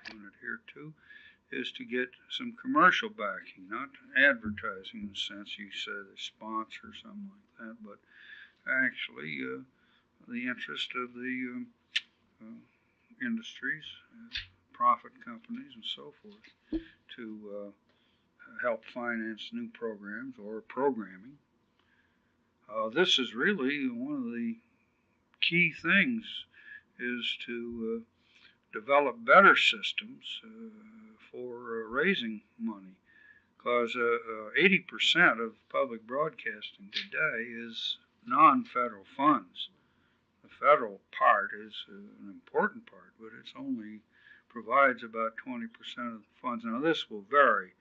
doing it here too, is to get some commercial backing, not advertising in the sense you say they sponsor or something like that, but actually the interest of the industries, profit companies, and so forth to help finance new programs or programming. This is really one of the key things, is to develop better systems for raising money, because 80% of public broadcasting today is non-federal funds. The federal part is an important part, but it only provides about 20% of the funds. Now this will vary.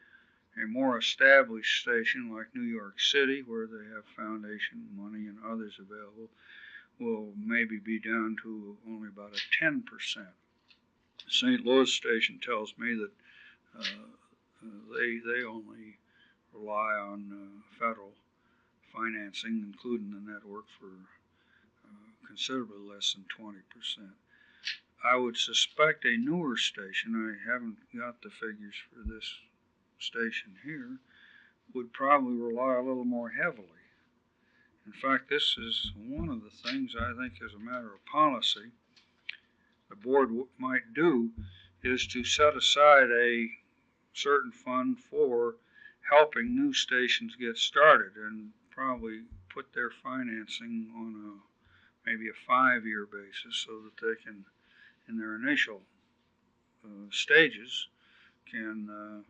A more established station like New York City, where they have foundation money and others available, will maybe be down to only about a 10%. The St. Louis station tells me that they only rely on federal financing, including the network, for considerably less than 20%. I would suspect a newer station, I haven't got the figures for this station here, would probably rely a little more heavily. In fact, this is one of the things I think, as a matter of policy, the board might do, is to set aside a certain fund for helping new stations get started, and probably put their financing on maybe a 5-year basis, so that they can, in their initial stages, can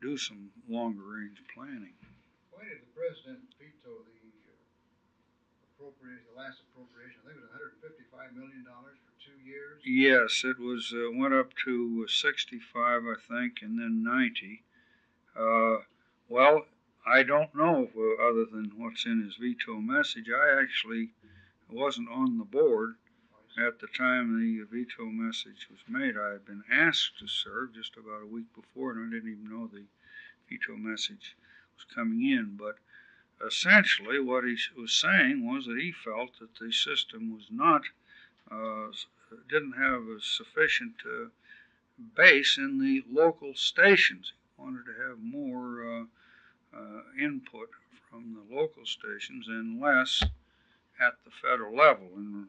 do some longer range planning. Why did the president veto the last appropriation? I think it was $155 million for 2 years. Yes, it was went up to 65, I think, and then 90. Well, I don't know other than what's in his veto message. I actually wasn't on the board at the time the veto message was made. I had been asked to serve just about a week before, and I didn't even know the veto message was coming in. But essentially what he was saying was that he felt that the system was not, didn't have a sufficient base in the local stations. He wanted to have more input from the local stations and less at the federal level. And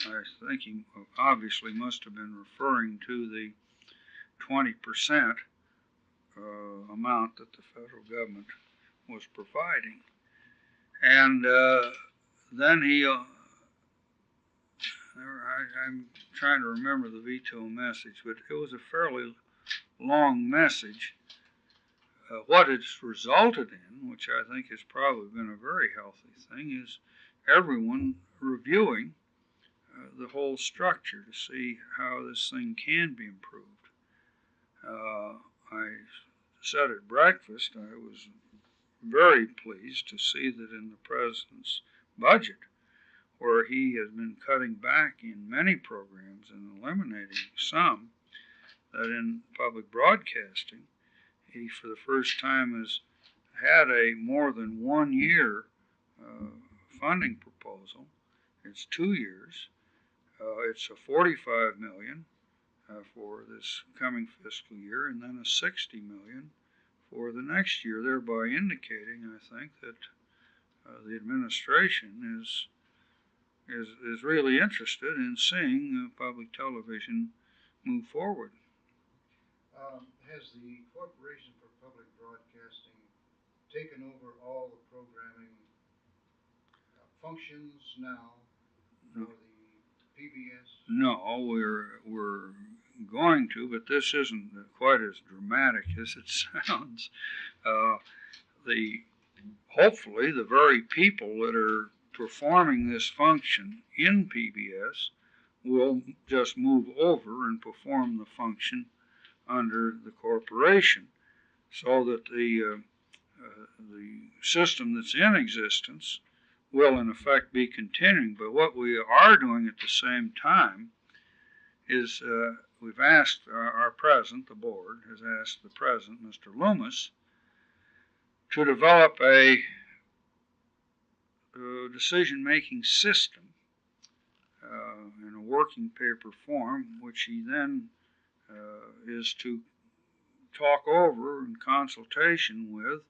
I think he obviously must have been referring to the 20% amount that the federal government was providing. And then he, I'm trying to remember the veto message, but it was a fairly long message. What it's resulted in, which I think has probably been a very healthy thing, is everyone reviewing the whole structure to see how this thing can be improved. I said at breakfast I was very pleased to see that in the president's budget, where he has been cutting back in many programs and eliminating some, that in public broadcasting, he for the first time has had a more than 1 year funding proposal. It's 2 years. It's a $45 million for this coming fiscal year, and then a $60 million for the next year, thereby indicating, I think, that the administration is really interested in seeing public television move forward. Has the Corporation for Public Broadcasting taken over all the programming functions now for the PBS? No, we're going to, but this isn't quite as dramatic as it sounds. Hopefully the very people that are performing this function in PBS will just move over and perform the function under the corporation, so that the system that's in existence will in effect be continuing. But what we are doing at the same time is we've asked our president, the board has asked the president, Mr. Loomis, to develop a decision-making system in a working paper form, which he then is to talk over in consultation with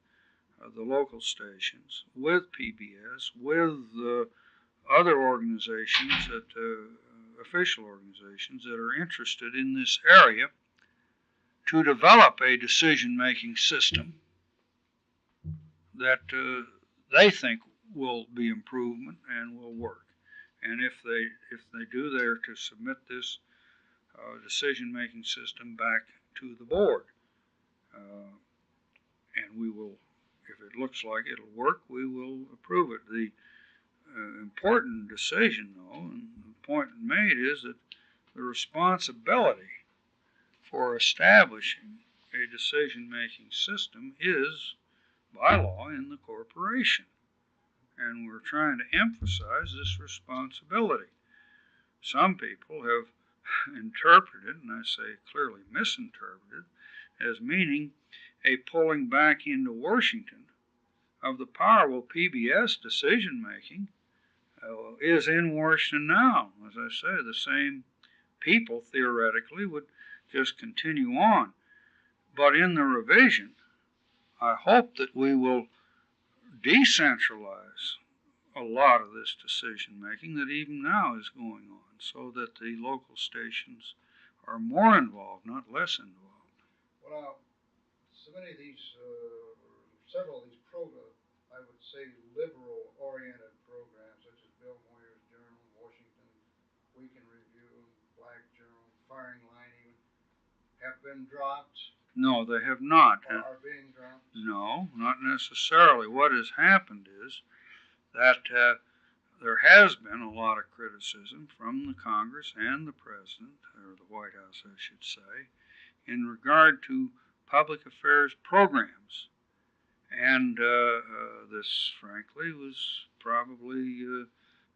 the local stations, with PBS, with other organizations official organizations that are interested in this area, to develop a decision-making system that they think will be improvement and will work. And if they do, they're to submit this decision-making system back to the board. And we will, if it looks like it'll work, we will approve it. The important decision, though, and the point made, is that the responsibility for establishing a decision-making system is by law in the corporation. And we're trying to emphasize this responsibility. Some people have interpreted, and I say clearly misinterpreted, as meaning a pulling back into Washington of the power. Well, PBS decision-making is in Washington now. As I say, the same people theoretically would just continue on. But in the revision, I hope that we will decentralize a lot of this decision-making that even now is going on, so that the local stations are more involved, not less involved. Well, so many of these, several of these I would say liberal-oriented programs, such as Bill Moyer's Journal, Washington Week in Review, Black Journal, Firing Line even, have been dropped. No, they have not. Or are being dropped? No, not necessarily. What has happened is that there has been a lot of criticism from the Congress and the President, or the White House, I should say, in regard to public affairs programs. And this, frankly, was probably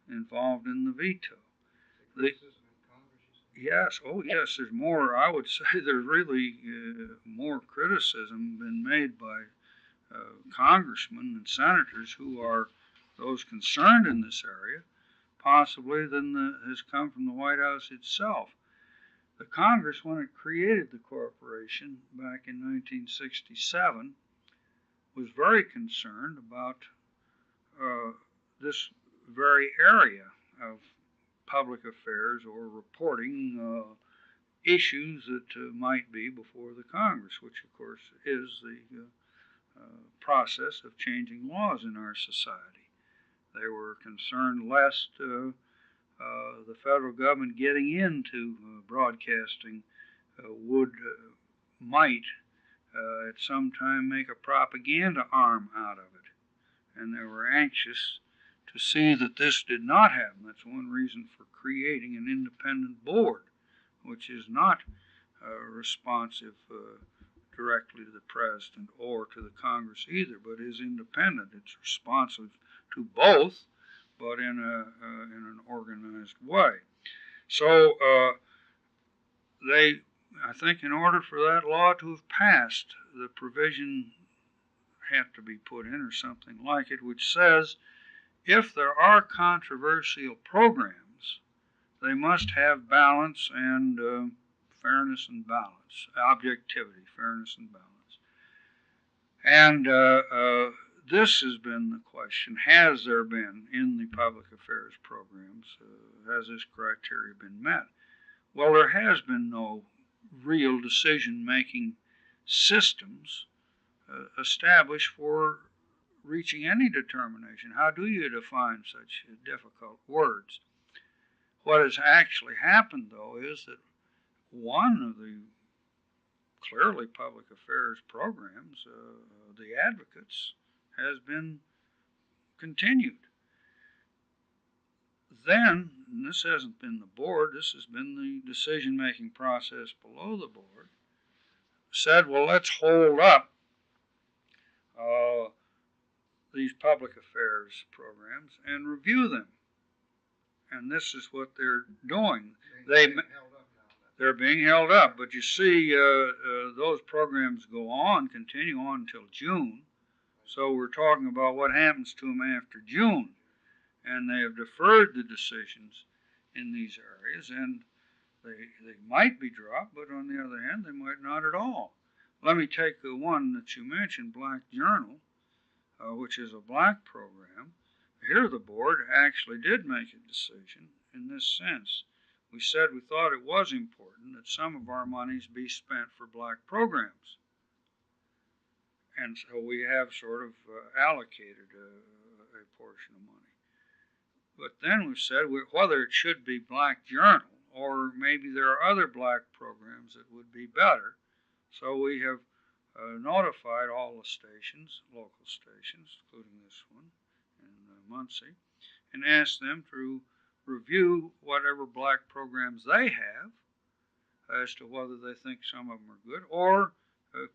involved in the veto. Yes, oh yes, there's more. I would say there's really more criticism been made by congressmen and senators who are those concerned in this area, possibly, than has come from the White House itself. The Congress, when it created the corporation back in 1967, was very concerned about this very area of public affairs or reporting issues that might be before the Congress, which of course is the process of changing laws in our society. They were concerned lest the federal government getting into broadcasting might at some time make a propaganda arm out of it. And they were anxious to see that this did not happen. That's one reason for creating an independent board, which is not responsive directly to the President or to the Congress either, but is independent. It's responsive to both, but in an organized way. So I think in order for that law to have passed, the provision had to be put in, or something like it, which says if there are controversial programs, they must have balance and fairness and balance, objectivity, fairness and balance. And this has been the question. Has there been, in the public affairs programs, has this criteria been met? Well, there has been no real decision-making systems established for reaching any determination. How do you define such difficult words? What has actually happened, though, is that one of the clearly public affairs programs, the Advocates, has been continued. Then, and this hasn't been the board, this has been the decision-making process below the board, said, well, let's hold up these public affairs programs and review them. And this is what they're doing. They're being held up, but you see, those programs go on, continue on until June. So we're talking about what happens to them after June. And they have deferred the decisions in these areas. And They might be dropped, but on the other hand, they might not at all. Let me take the one that you mentioned, Black Journal, which is a black program. Here, the board actually did make a decision in this sense. We said we thought it was important that some of our monies be spent for black programs. And so we have sort of allocated a portion of money. But then we said whether it should be Black Journal or maybe there are other black programs that would be better. So we have notified all the stations, local stations, including this one in Muncie, and asked them to review whatever black programs they have as to whether they think some of them are good or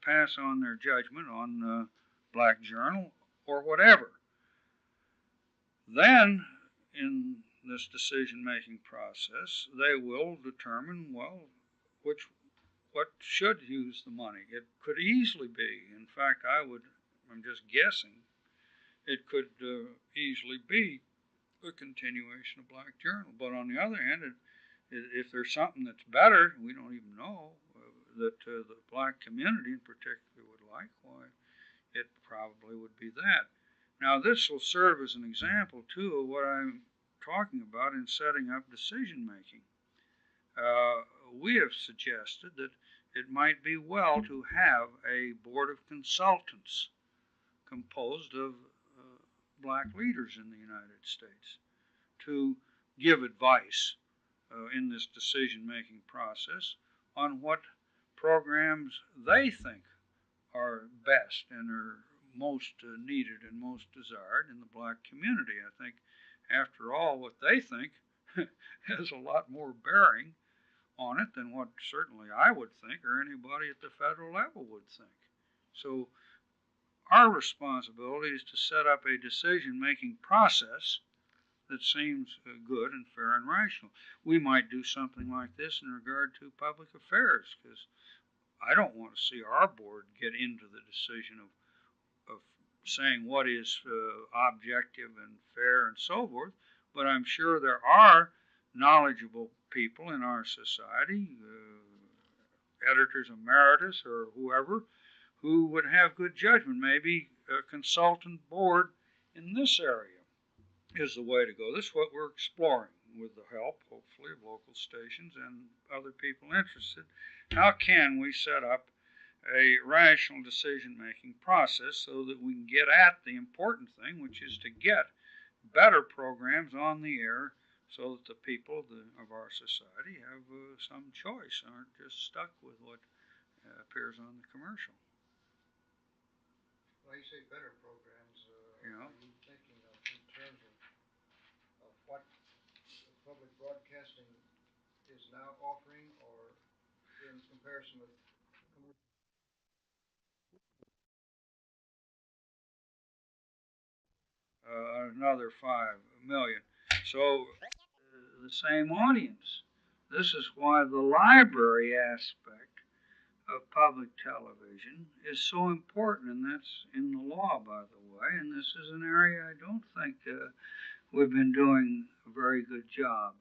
pass on their judgment on Black Journal or whatever. Then, in this decision-making process, they will determine, well, what should use the money. It could easily be, in fact, I'm just guessing, it could easily be a continuation of Black Journal. But on the other hand, if there's something that's better, we don't even know, that the black community in particular would like, why, it probably would be that. Now, this will serve as an example, too, of what I'm talking about in setting up decision making. We have suggested that it might be well to have a board of consultants composed of black leaders in the United States to give advice in this decision-making process on what programs they think are best and are most needed and most desired in the black community. I think, after all, what they think has a lot more bearing on it than what certainly I would think or anybody at the federal level would think. So our responsibility is to set up a decision-making process that seems good and fair and rational. We might do something like this in regard to public affairs, because I don't want to see our board get into the decision of saying what is objective and fair and so forth, but I'm sure there are knowledgeable people in our society, editors emeritus or whoever, who would have good judgment. Maybe a consultant board in this area is the way to go. This is what we're exploring with the help, hopefully, of local stations and other people interested. How can we set up a rational decision-making process so that we can get at the important thing, which is to get better programs on the air so that the people of our society have some choice, aren't just stuck with what appears on the commercial. Well, you say better programs, Yeah. are you thinking of in terms of what public broadcasting is now offering, or in comparison with Another 5 million. So the same audience. This is why the library aspect of public television is so important, and that's in the law, by the way. And this is an area I don't think we've been doing a very good job.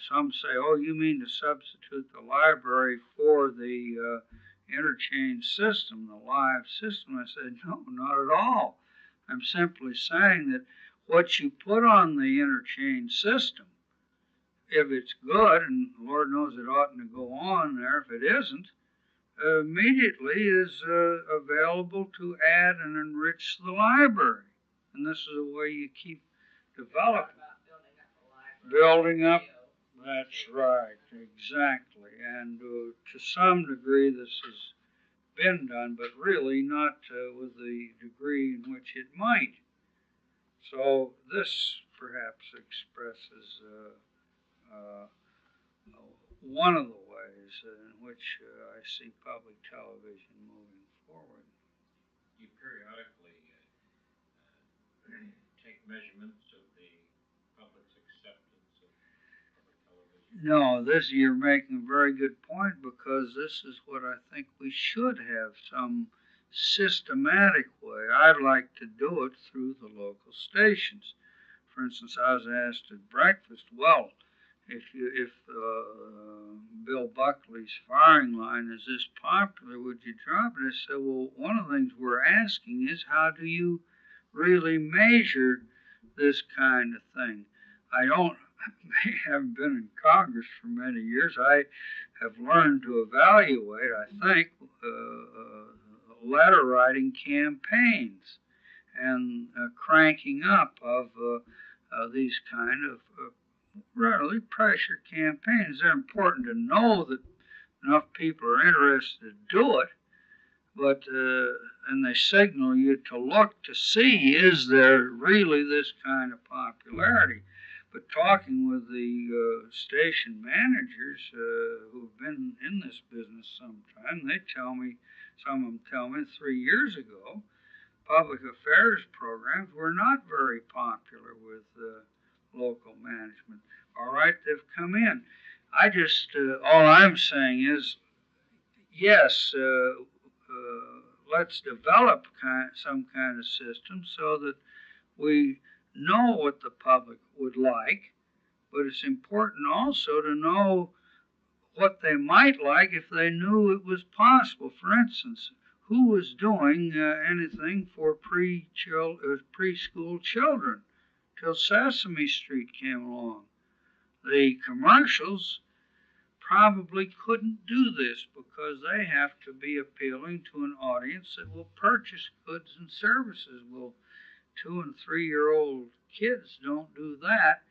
Some say, oh, you mean to substitute the library for the interchange system, the live system? I said, no, not at all. I'm simply saying that what you put on the interchange system, if it's good, and Lord knows it oughtn't to go on there if it isn't, immediately is available to add and enrich the library. And this is the way you keep developing. Building up. That's right, exactly. And to some degree this has been done, but really not with the degree in which it might. So this perhaps expresses one of the ways in which I see public television moving forward. You periodically take measurements of the public's acceptance of public television? No, you're making a very good point, because this is what I think we should have, some systematic way. I'd like to do it through the local stations. For instance, I was asked at breakfast, well, if Bill Buckley's firing line is this popular, would you drop it? I said, well, one of the things we're asking is how do you really measure this kind of thing? I haven't been in Congress for many years. I have learned to evaluate, I think, letter writing campaigns and cranking up of these kind of really pressure campaigns. They're important to know that enough people are interested to do it, but and they signal you to look to see is there really this kind of popularity. But talking with the station managers who've been in this business some time, they tell me, some of them tell me 3 years ago, public affairs programs were not very popular with local management. All right, they've come in. All I'm saying is, yes, let's develop some kind of system so that we know what the public would like, but it's important also to know what they might like if they knew it was possible. For instance, who was doing anything for preschool children till Sesame Street came along? The commercials probably couldn't do this because they have to be appealing to an audience that will purchase goods and services. Well, 2 and 3-year-old kids don't do that.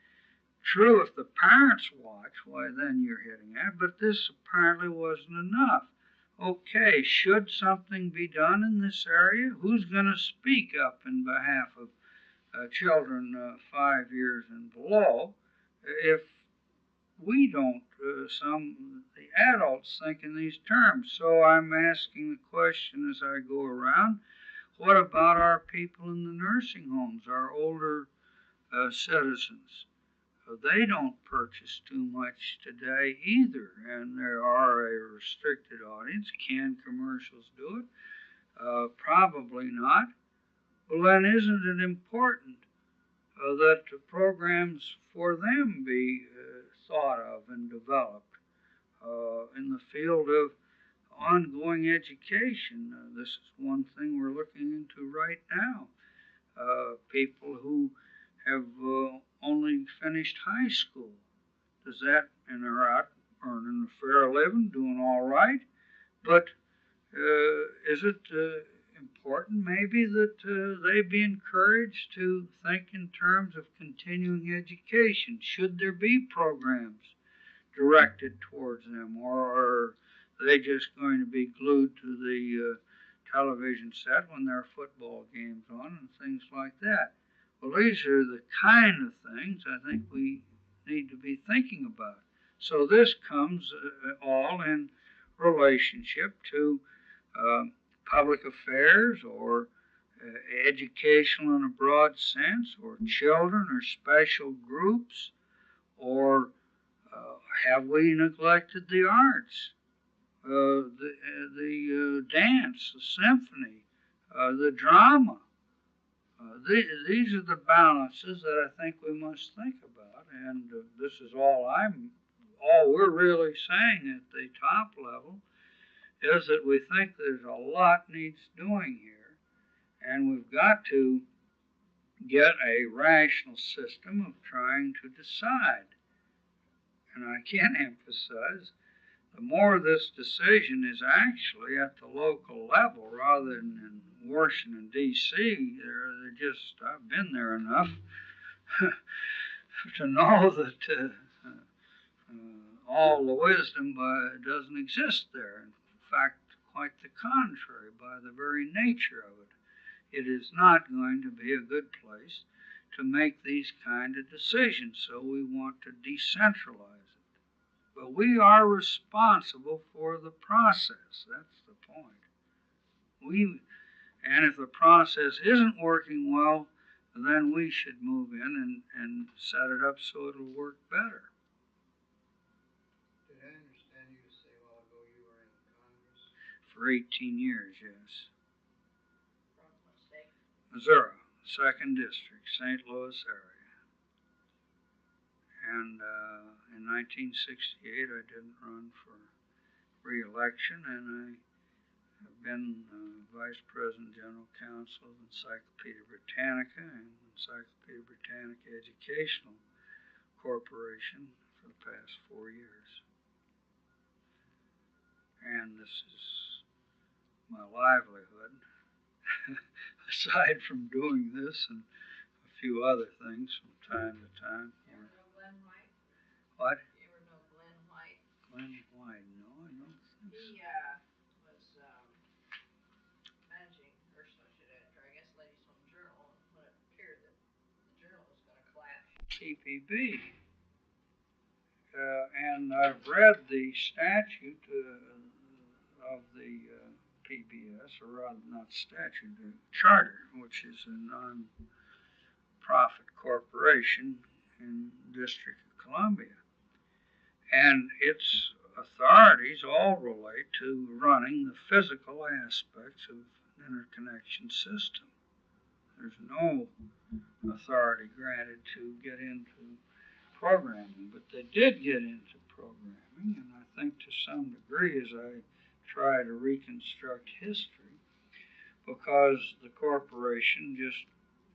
True, if the parents watch, why then you're hitting it, but this apparently wasn't enough. Okay, should something be done in this area? Who's going to speak up in behalf of children 5 years and below if we don't? The adults think in these terms. So I'm asking the question as I go around, what about our people in the nursing homes, our older citizens? They don't purchase too much today either, and there are a restricted audience. Can commercials do it? Probably not. Well, then isn't it important that programs for them be thought of and developed in the field of ongoing education? This is one thing we're looking into right now. People who have only finished high school. Does that, and they're out earning a fair living, doing all right, but is it important maybe that they be encouraged to think in terms of continuing education? Should there be programs directed towards them, or are they just going to be glued to the television set when there are football games on and things like that? Well, these are the kind of things I think we need to be thinking about. So this comes all in relationship to public affairs or educational in a broad sense, or children or special groups, or have we neglected the arts, the dance, the symphony, the drama? These are the balances that I think we must think about, and this is all we're really saying at the top level is that we think there's a lot needs doing here, and we've got to get a rational system of trying to decide. And I can't emphasize, the more this decision is actually at the local level rather than in Washington, D.C., I've been there enough to know that all the wisdom doesn't exist there. In fact, quite the contrary, by the very nature of it. It is not going to be a good place to make these kind of decisions, so we want to decentralize it. But we are responsible for the process. That's the point. And if the process isn't working well, then we should move in and set it up so it'll work better. Did I understand you to say a while ago you were in Congress? For 18 years, yes. From what state? Missouri, 2nd District, St. Louis area. And in 1968, I didn't run for re-election, and I have been Vice President General Counsel of Encyclopedia Britannica and Encyclopedia Britannica Educational Corporation for the past 4 years. And this is my livelihood, aside from doing this and a few other things from time to time. You ever know Glenn White? What? You ever know Glenn White? Glenn White? No, I don't think so. He was managing associate editor, I guess, Ladies Home Journal, and when it appeared that the journal was going to collapse. CPB. And I've read the statute of the PBS, or rather not statute, the charter, which is a non-profit corporation in the District of Columbia. And its authorities all relate to running the physical aspects of an interconnection system. There's no authority granted to get into programming, but they did get into programming, and I think to some degree as I try to reconstruct history, because the corporation just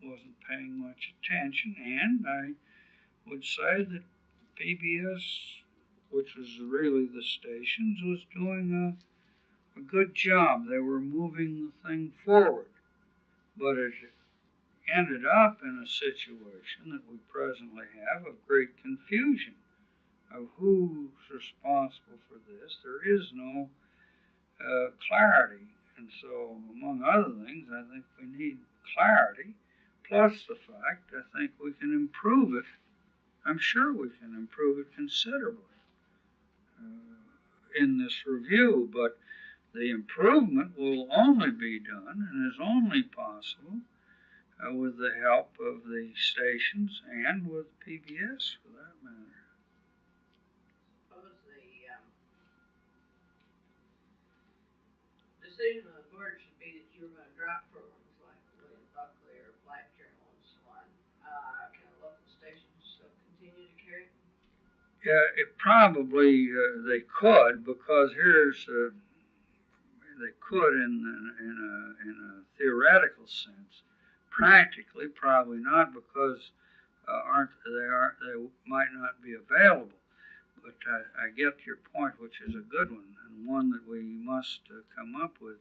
wasn't paying much attention, and I would say that PBS, which was really the stations, was doing a good job. They were moving the thing forward, but it ended up in a situation that we presently have of great confusion of who's responsible for this. There is no clarity, and so among other things, I think we need clarity, plus the fact I think we can improve it. I'm sure we can improve it considerably in this review, but the improvement will only be done and is only possible with the help of the stations and with PBS for that matter. Suppose the decision of the board should be that you were going to drop programs like William Buckley or Black Journal and so on. Can a local station still continue to carry? Yeah, it probably they could, because they could in a theoretical sense. Practically, probably not, because they might not be available. But I get your point, which is a good one, and one that we must come up with.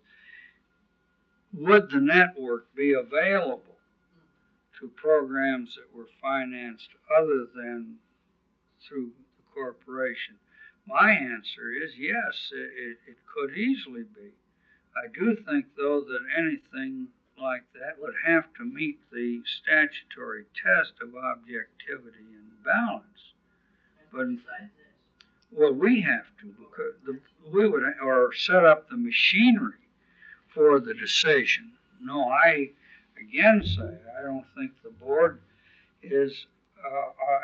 Would the network be available to programs that were financed other than through the corporation? My answer is yes, it could easily be. I do think, though, that anything like that would have to meet the statutory test of objectivity and balance. But well, we have to, because we would or set up the machinery for the decision. No, I again say I don't think the board is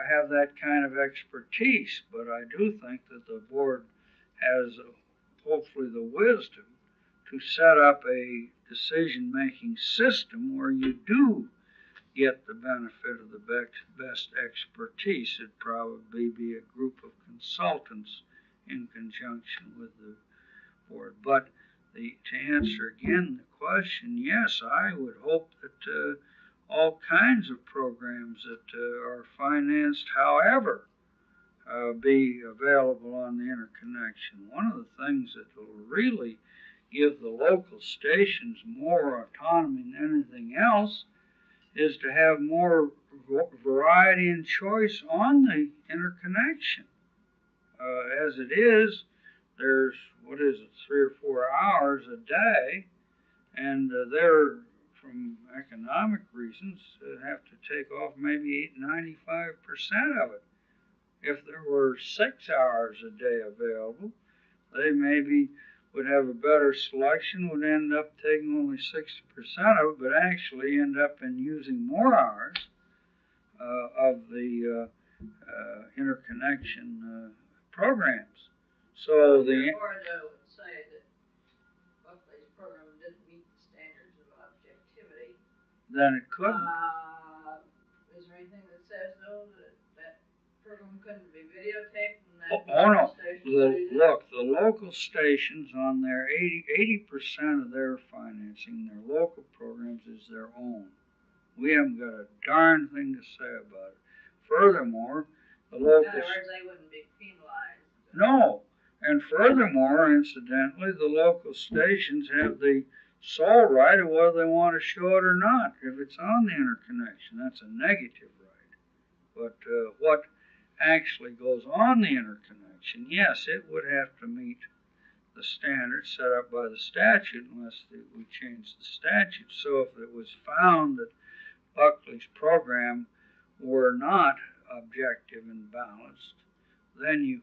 have that kind of expertise, but I do think that the board has hopefully the wisdom to set up a decision-making system where you do get the benefit of the best expertise. It'd probably be a group of consultants in conjunction with the board. But to answer again the question, yes, I would hope that all kinds of programs that are financed, however, be available on the interconnection. One of the things that will really give the local stations more autonomy than anything else is to have more variety and choice on the interconnection. As it is, there's, 3 or 4 hours a day, and they're, from economic reasons, have to take off maybe 95% of it. If there were 6 hours a day available, they maybe would have a better selection, would end up taking only 60% of it, but actually end up in using more hours of the interconnection programs. So the board would say that Buckley's program didn't meet the standards of objectivity. Then it couldn't. Is there anything that says though that program couldn't be videotaped and that Oh, no, local station do that? look, the local stations on their 80% of their financing, their local programs is their own. We haven't got a darn thing to say about it. Furthermore, the In local. other words, they wouldn't be penalized. No, and furthermore, incidentally, the local stations have the sole right of whether they want to show it or not. If it's on the interconnection, that's a negative right. But what actually goes on the interconnection, yes, it would have to meet the standards set up by the statute unless we change the statute. So if it was found that Buckley's program were not objective and balanced, then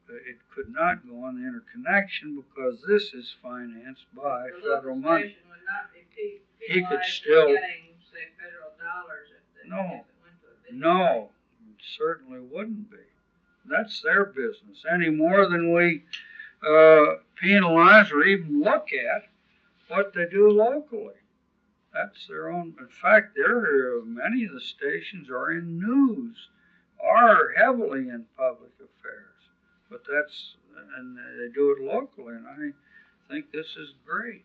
it could not go on the interconnection because this is financed by federal money. The local station would not be He could penalized still. for getting, say, federal dollars if it went to a bid. No, it certainly wouldn't be. That's their business any more than we penalize or even look at what they do locally. That's their own. In fact, many of the stations are in news, are heavily in public affairs, and they do it locally, and I think this is great.